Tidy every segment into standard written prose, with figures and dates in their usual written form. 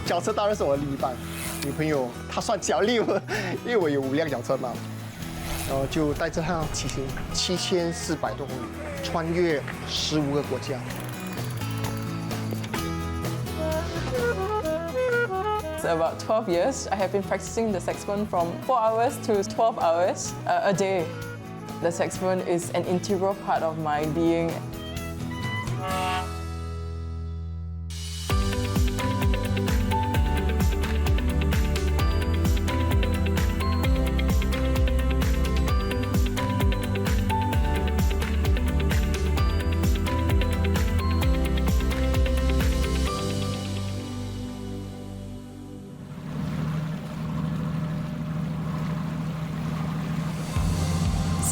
脚车当然是我的另一半，女朋友她算脚力，因为我有5辆脚车嘛，然后就带着她骑行7400多公里，穿越15个国家。About 12 years, I have been practicing the saxophone from 4 hours to 12 hours a day. The saxophone is an integral part of my being.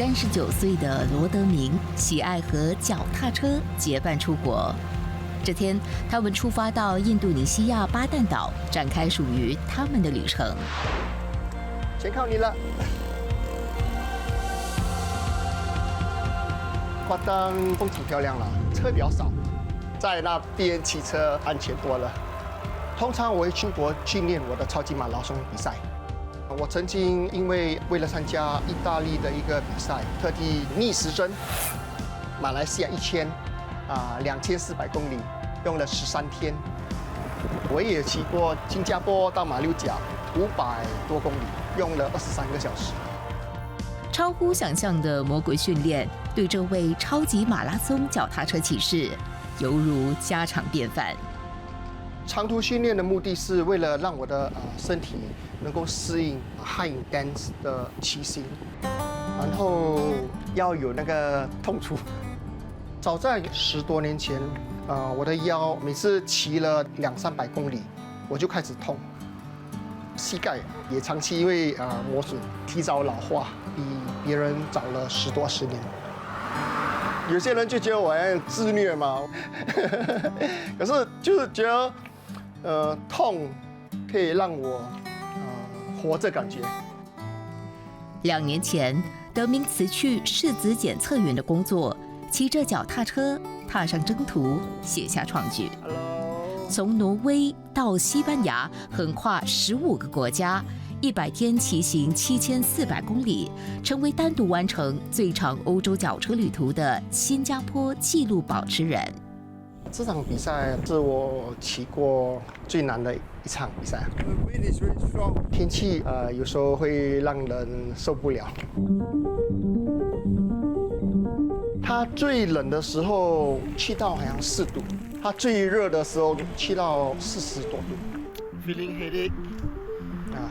39岁的罗德明喜爱和脚踏车结伴出国。这天，他们出发到印度尼西亚巴旦岛，展开属于他们的旅程。全靠你了。巴丹风景漂亮了，车比较少，在那边骑车安全多了。通常我会出国训练我的超级马拉松比赛。我曾经为了参加意大利的一个比赛，特地逆时针马来西亚1000，2400公里，用了13天。我也骑过新加坡到马六甲500多公里，用了23个小时。超乎想象的魔鬼训练，对这位超级马拉松脚踏车骑士犹如家常便饭。长途训练的目的是为了让我的身体能够适应 high intense 的骑行，然后要有那个痛处。早在10多年前，我的腰每次骑了200-300公里，我就开始痛，膝盖也长期因为磨损提早老化，比别人早了10多20年。有些人就觉得我很自虐嘛，可是就是觉得。痛可以让我活着感觉。2年前，德明辞去世子检测员的工作，骑着脚踏车踏上征途，写下创举。从挪威到西班牙，横跨15个国家，100天骑行7400公里，成为单独完成最长欧洲脚车旅途的新加坡纪录保持人。这场比赛是我骑过最难的一场比赛。天气有时候会让人受不了。它最冷的时候去到好像4度，它最热的时候去到40多度。Feeling headache。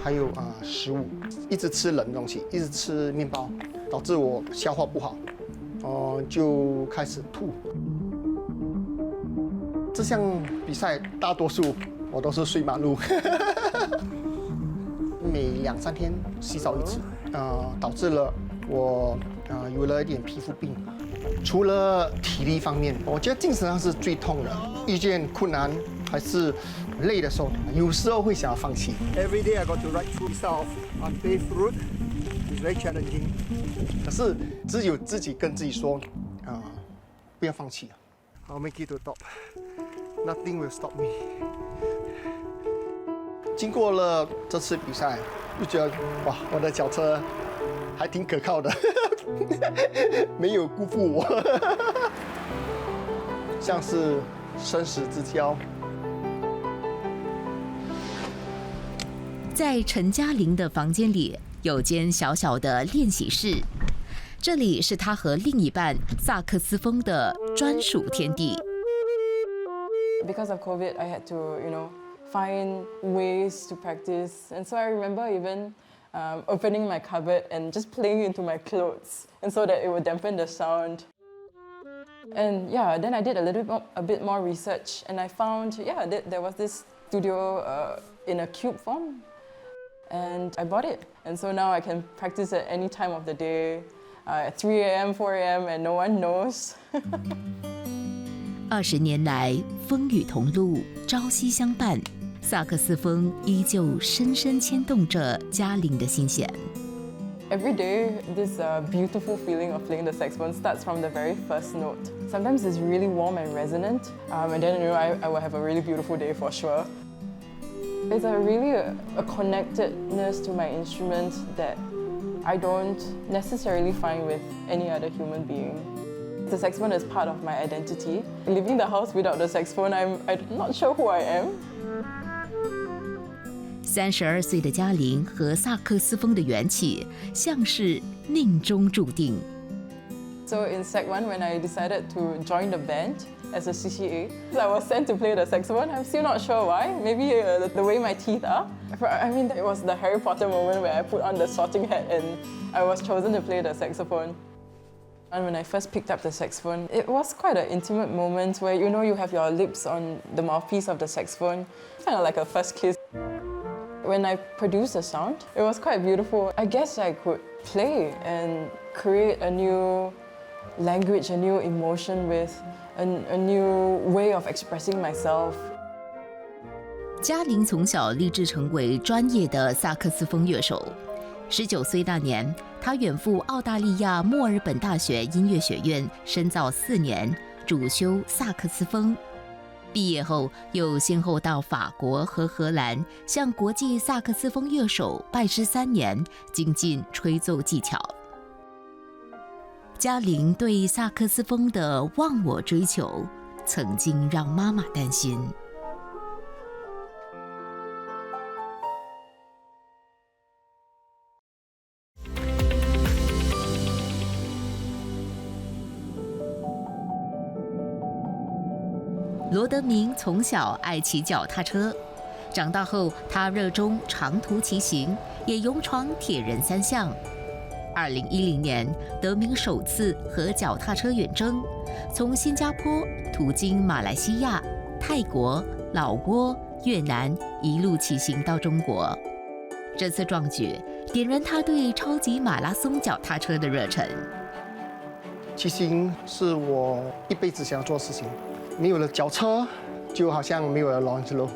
还有食物，一直吃冷的东西，一直吃面包，导致我消化不好，就开始吐。这项比赛大多数我都是睡马路，每2-3天洗澡一次，导致了我有了一点皮肤病。除了体力方面，我觉得精神上是最痛的。遇见困难还是累的时候，有时候会想要放弃。Every day I got to ride through this unpaved road. It's very challenging. 可是只有自己跟自己说，不要放弃。I'll make it to the top. Nothing will stop me. 经过了这次比赛，就觉得哇，我的脚车还挺可靠的，没有辜负我，像是生死之交。在陈嘉玲的房间里，有间小小的练习室，这里是她和另一半萨克斯风的专属天地。Because of COVID, I had to, find ways to practice. And so I remember even opening my cupboard and just playing into my clothes, and so that it would dampen the sound. And then I did a bit more research, and I found, there was this studio in a cube form, and I bought it. And so now I can practice at any time of the day, at 3 a.m., 4 a.m., and no one knows. 20年来，风雨同路，朝夕相伴，萨克斯风依旧深深牵动着嘉玲的心弦。Every day, this beautiful feeling of playing the saxophone starts from the very first note. Sometimes it's really warm and resonant, and then I will have a really beautiful day for sure. It's a connectedness to my instrument that I don't necessarily find with any other human being. The saxophone is part of my identity. Leaving the house without the saxophone, I'm not sure who I am. 32岁的嘉玲和萨克斯风的缘起，像是命中注定。So in Sec 1, when I decided to join the band as a CCA, I was sent to play the saxophone. I'm still not sure why. Maybe the way my teeth are. I mean, it was the Harry Potter moment where I put on the sorting hat and I was chosen to play the saxophone. And when I first picked up the saxophone, it was quite an intimate moment where you have your lips on the mouthpiece of the saxophone, kind of like a first kiss. When I produced the sound, it was quite beautiful. I guess I could play and create a new language, a new emotion with a new way of expressing myself. 嘉玲从小立志成为专业的萨克斯风乐手。19岁那年，她远赴澳大利亚墨尔本大学音乐学院深造4年，主修萨克斯风。毕业后，又先后到法国和荷兰向国际萨克斯风乐手拜师3年，精进吹奏技巧。嘉玲对萨克斯风的忘我追求，曾经让妈妈担心。罗德明从小爱骑脚踏车，长大后他热衷长途骑行，也勇闯铁人3项。2010年，德明首次和脚踏车远征，从新加坡途经马来西亚、泰国、老挝、越南，一路骑行到中国。这次壮举点燃他对超级马拉松脚踏车的热忱。骑行是我一辈子想要做的事情。没有了脚车，就好像没有了 launch 路。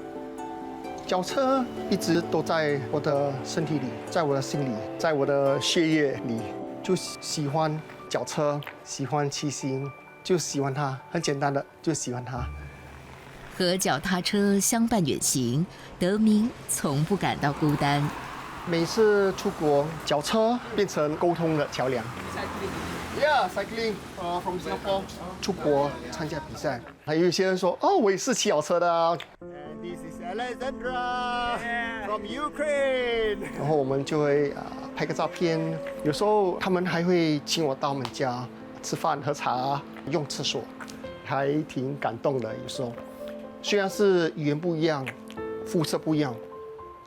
脚车一直都在我的身体里，在我的心里，在我的血液里，就喜欢脚车，喜欢骑行，就喜欢它，很简单的，就喜欢它。和脚踏车相伴远行，德明从不感到孤单。每次出国，脚车变成沟通的桥梁。Yeah, cycling from Singapore. 出国参加比赛，还有一些人说，哦，我也是骑脚车的啊。And this is Alexandra from Ukraine. 然后我们就会拍个照片，有时候他们还会请我到我们家吃饭、喝茶、用厕所，还挺感动的。有时候，虽然是语言不一样，肤色不一样，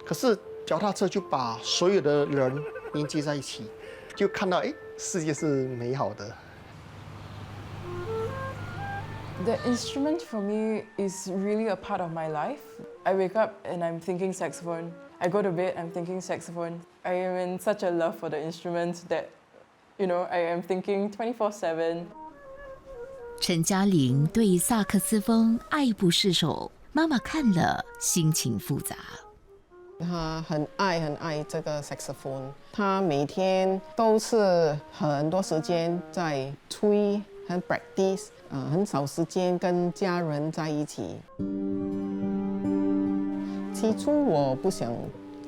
可是脚踏车就把所有的人连接在一起，就看到世界是美好的。The instrument for me is really a part of my life. I wake up and I'm thinking saxophone. I go to bed, I'm thinking saxophone. I am in such a love for the instrument that, I am thinking 24/7. 陈嘉玲对萨克斯风爱不释手，妈妈看了心情复杂。他很爱这个 saxophone， 他每天都是很多时间在吹，很 practice， 很少时间跟家人在一起。起初我不想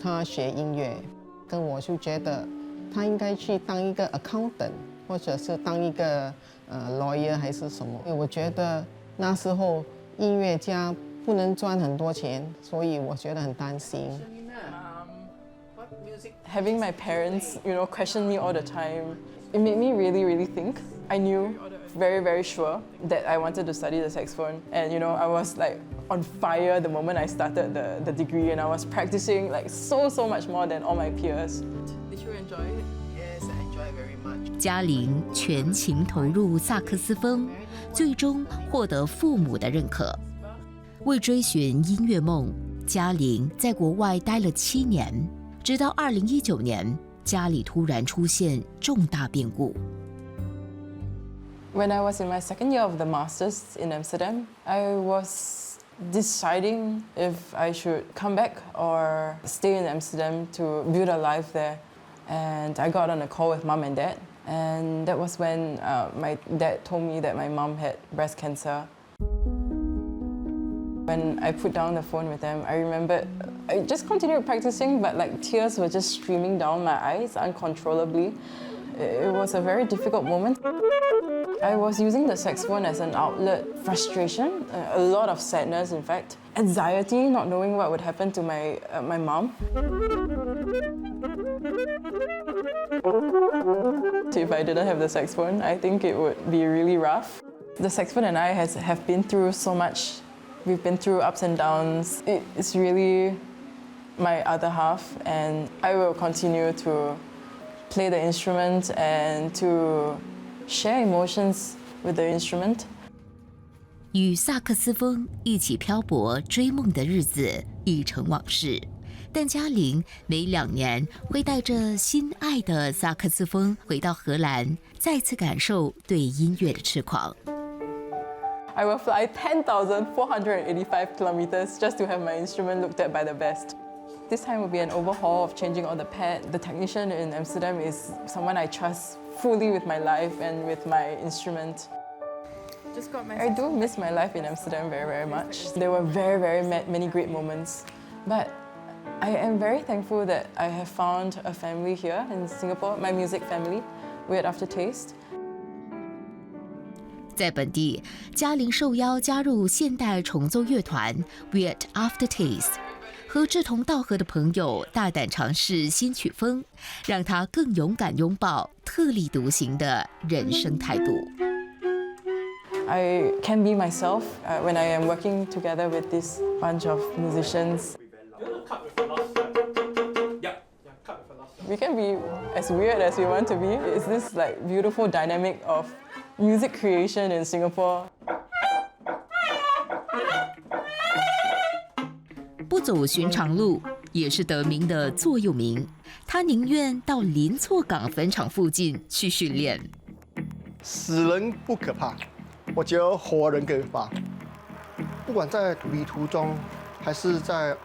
他学音乐，跟我就觉得他应该去当一个 accountant， 或者是当一个lawyer 还是什么。我觉得那时候音乐家不能赚很多钱，所以我觉得很担心。Having my parents, question me all the time, it made me really, really think. I knew very, very sure that I wanted to study the saxophone. And, I was like on fire the moment I started the degree, and I was practicing like so much more than all my peers. Did you enjoy it? Yes, I enjoy very much. 嘉玲全情投入萨克斯风，最终获得父母的认可。为追寻音乐梦，嘉玲在国外待了7年，直到2019年，家里突然出现重大变故。When I was in my second year of the masters in Amsterdam, I was deciding if I should come back or stay in Amsterdam to build a life there. And I got on a call with mom and dad. And that was when my dad told me that my mom had breast cancer. When I put down the phone with them, I remembered I just continued practicing, but like tears were just streaming down my eyes uncontrollably. It was a very difficult moment. I was using the saxophone as an outlet, frustration, a lot of sadness, in fact, anxiety, not knowing what would happen to my mom. If I didn't have the saxophone, I think it would be really rough. The saxophone and I have been through so much. We've been through ups and downs. It's really my other half, and I will continue to play the instrument and to share emotions with the instrument. 与萨克斯风一起漂泊追梦的日子已成往事，但嘉玲每2年会带着心爱的萨克斯风回到荷兰，再次感受对音乐的痴狂。I will fly 10,485 kilometers just to have my instrument looked at by the best. This time will be an overhaul of changing all the pad. The technician in Amsterdam is someone I trust fully with my life and with my instrument. I do miss my life in Amsterdam very, very much. There were very, very many great moments. But I am very thankful that I have found a family here in Singapore, my music family, Weird Aftertaste. 在本地，嘉玲受邀加入现代重奏乐团 Weird Aftertaste， 和志同道合的朋友大胆尝试新曲风，让她更勇敢拥抱特立独行的人生态度。I can be myself when I am working together with this bunch of musicians. We can be as weird as we want to be. It's this like beautiful dynamic of music creation in Singapore. 不走寻常路，也是德明的座右铭。他宁愿到林厝港坟场附近去训练。死人不可怕，我觉得活人更可怕。不管在旅途中，还是在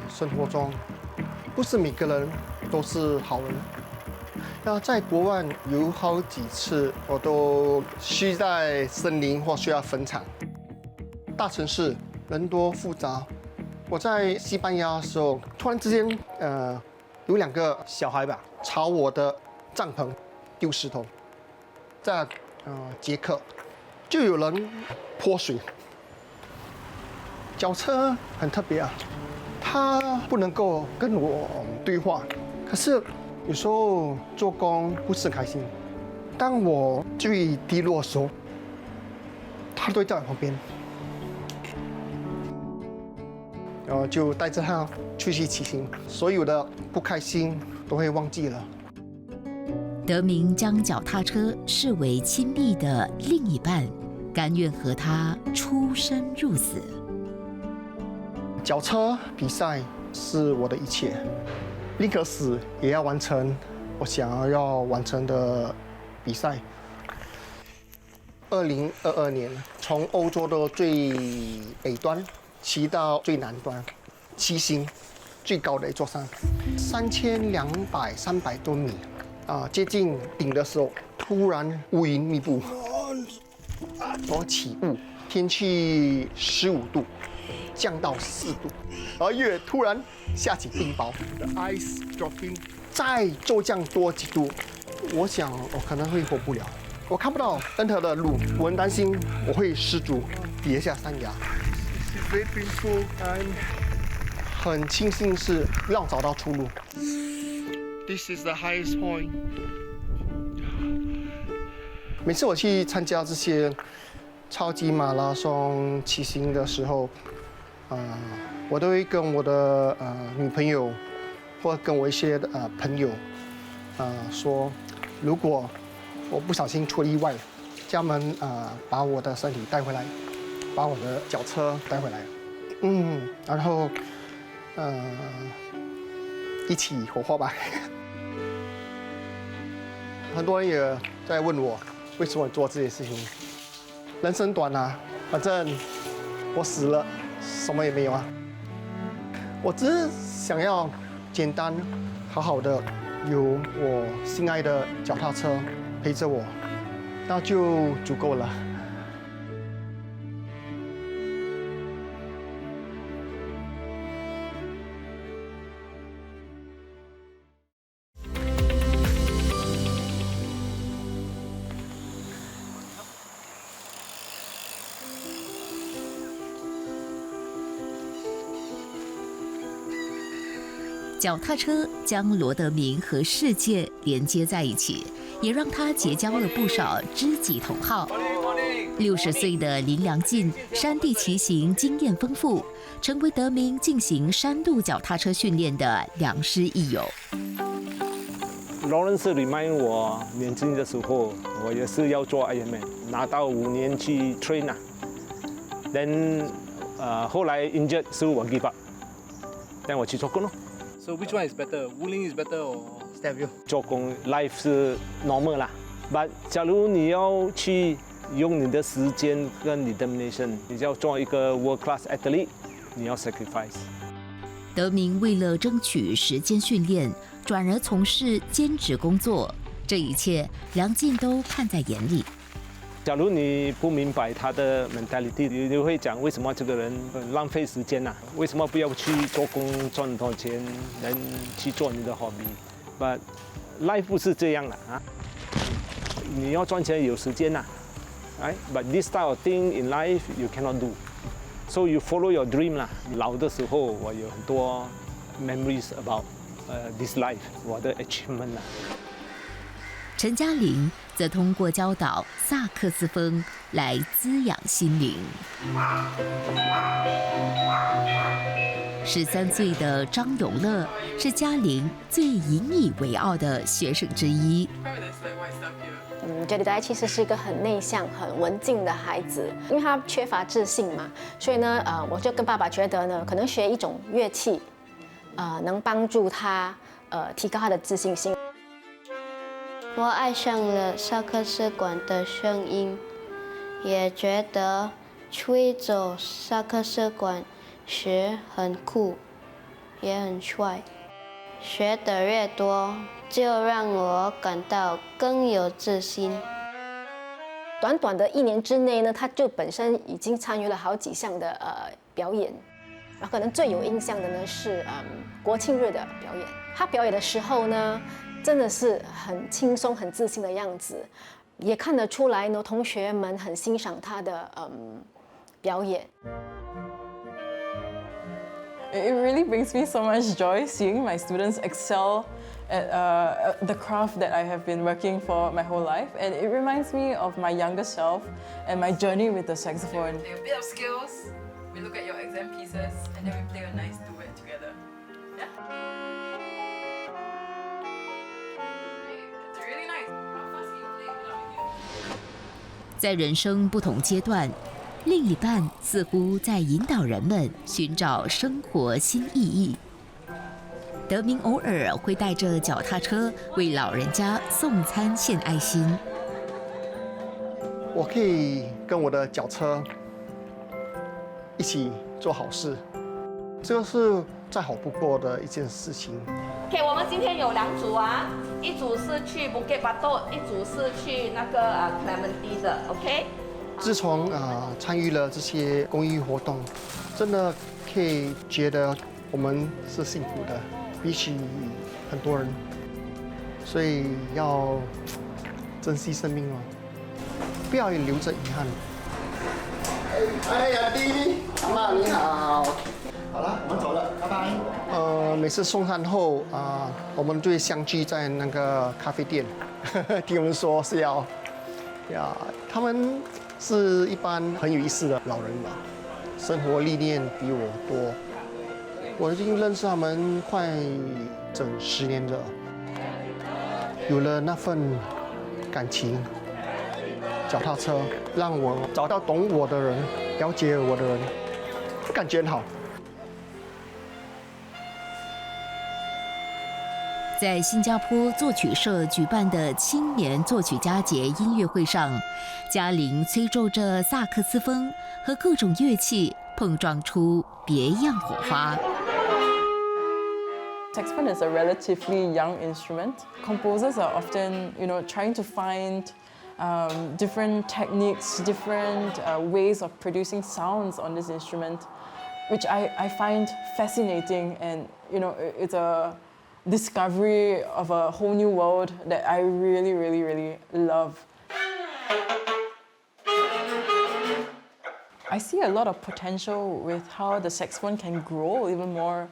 生活中，不是每个人都是好人。那在国外有好几次，我都需在森林或需要坟场。大城市人多复杂。我在西班牙的时候，突然之间，有2个小孩吧，朝我的帐篷丢石头。在捷克，就有人泼水。脚车很特别啊，它不能够跟我对话，可是有时候做工不是很开心。当我最低落的时候，它都会在我旁边。然后就带着他出去骑行，所有的不开心都会忘记了。德明将脚踏车视为亲密的另一半，甘愿和他出生入死。脚车比赛是我的一切，宁可死也要完成我想要完成的比赛。2022年，从欧洲的最北端骑到最南端，骑行最高的一座山，3200-300多米，接近顶的时候，突然乌云密布，我起雾，天气15度，降到4度，而月突然下起冰雹 ，the ice dropping， 再骤降多几度，我想我可能会活不了，我看不到任何的路，我很担心我会失足跌下山崖。Very painful and 很庆幸是让我找到出路。This is the highest point。每次我去参加这些超级马拉松骑行的时候，我都会跟我的女朋友或跟我一些朋友说，如果我不小心出了意外，叫他们把我的身体带回来。把我的脚车带回来，然后一起火化吧。很多人也在问我，为什么做这些事情？人生短啊，反正我死了，什么也没有啊。我只是想要简单、好好的有我心爱的脚踏车陪着我，那就足够了。脚踏车将罗德明和世界连接在一起，也让他结交了不少知己同好。60岁的林良进，山地骑行经验丰富，成为德明进行山路脚踏车训练的良师益友。Lawrence remind 我年轻的时候，我也是要做 Ironman， 拿到5年去 train 啊。Then 后来 injured， 所以我 give up， 但我去做工咯。So which one is better? Wuling is better or Stevio 做工 life 是 normal 啦，but 假如你要去用你的时间跟 determination， 你要做一个 world class athlete， 你要 sacrifice。德明为了争取时间训练，转而从事兼职工作，这一切梁进都看在眼里。假如你不明白他的 mentality， 你会讲为什么这个人浪费时间呐、为什么不要去做工赚很多钱，能去做你的 hobby？But life 不是这样的啊！你要赚钱有时间呐、But this type of thing in life you cannot do. So you follow your dream 啦。老的时候我有很多 memories about this life， 我的 achievement 啦。陈嘉玲则通过教导萨克斯风来滋养心灵。13岁的张永乐是嘉玲最引以为傲的学生之一。觉得他其实是一个很内向、很文静的孩子，因为他缺乏自信嘛，所以呢，我就跟爸爸觉得呢，可能学一种乐器，能帮助他提高他的自信心。我爱上了萨克斯管的声音，也觉得吹奏萨克斯管时很酷，也很帅。学得越多，就让我感到更有自信。短短的1年之内呢，他就本身已经参与了好几项的表演，然后可能最有印象的呢是国庆日的表演。他表演的时候呢，真的是很轻松、很自信的样子，也看得出来呢，同学们很欣赏他的表演。It really brings me so much joy seeing my students excel at the craft that I have been working for my whole life, and it reminds me of my younger self and my journey with the saxophone. A bit of skills, we look at your exam pieces, and then we play a nice duet together. Yeah? It's really nice. How fast can you play without video? 在人生不同阶段，另一半似乎在引导人们寻找生活新意义。德明偶尔会带着脚踏车为老人家送餐献爱心。我可以跟我的脚车一起做好事，这个是再好不过的一件事情。OK， 我们今天有2组啊，一组是去 Bukit Batok， 一组是去那个Clementi 的 ，OK。自从参与了这些公益活动，真的可以觉得我们是幸福的，比起很多人，所以要珍惜生命哦，不要留着遗憾。哎呀，弟，阿妈你好。好了，我们走了，拜拜。每次送餐后我们就会相聚在那个咖啡店，听我们说是要他们是一般很有意思的老人吧，生活历练比我多。我已经认识他们快整10年了，有了那份感情，脚踏车让我找到懂我的人，了解我的人，感觉很好。在新加坡作曲社举办的青年作曲家节音乐会上，嘉玲吹奏着萨克斯风和各种乐器，碰撞出别样火花。Saxophone is a relatively young instrument. Composers are often, trying to find different techniques, different ways of producing sounds on this instrument, which I find fascinating, and it's a discovery of a whole new world that I really, really, really love. I see a lot of potential with how the saxophone can grow even more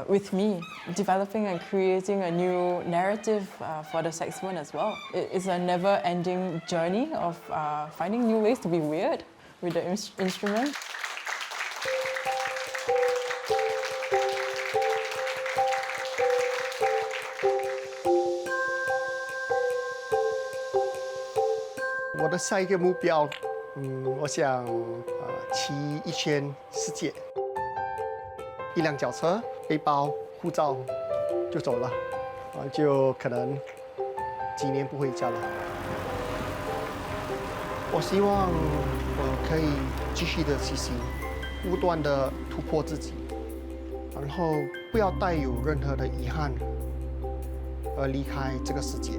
with me, developing and creating a new narrative for the saxophone as well. It's a never-ending journey of finding new ways to be weird with the instrument.我的下一个目标，我想骑一圈世界，一辆脚车、背包、护照就走了，就可能几年不回家了。我希望我可以继续的骑行，不断的突破自己，然后不要带有任何的遗憾而离开这个世界。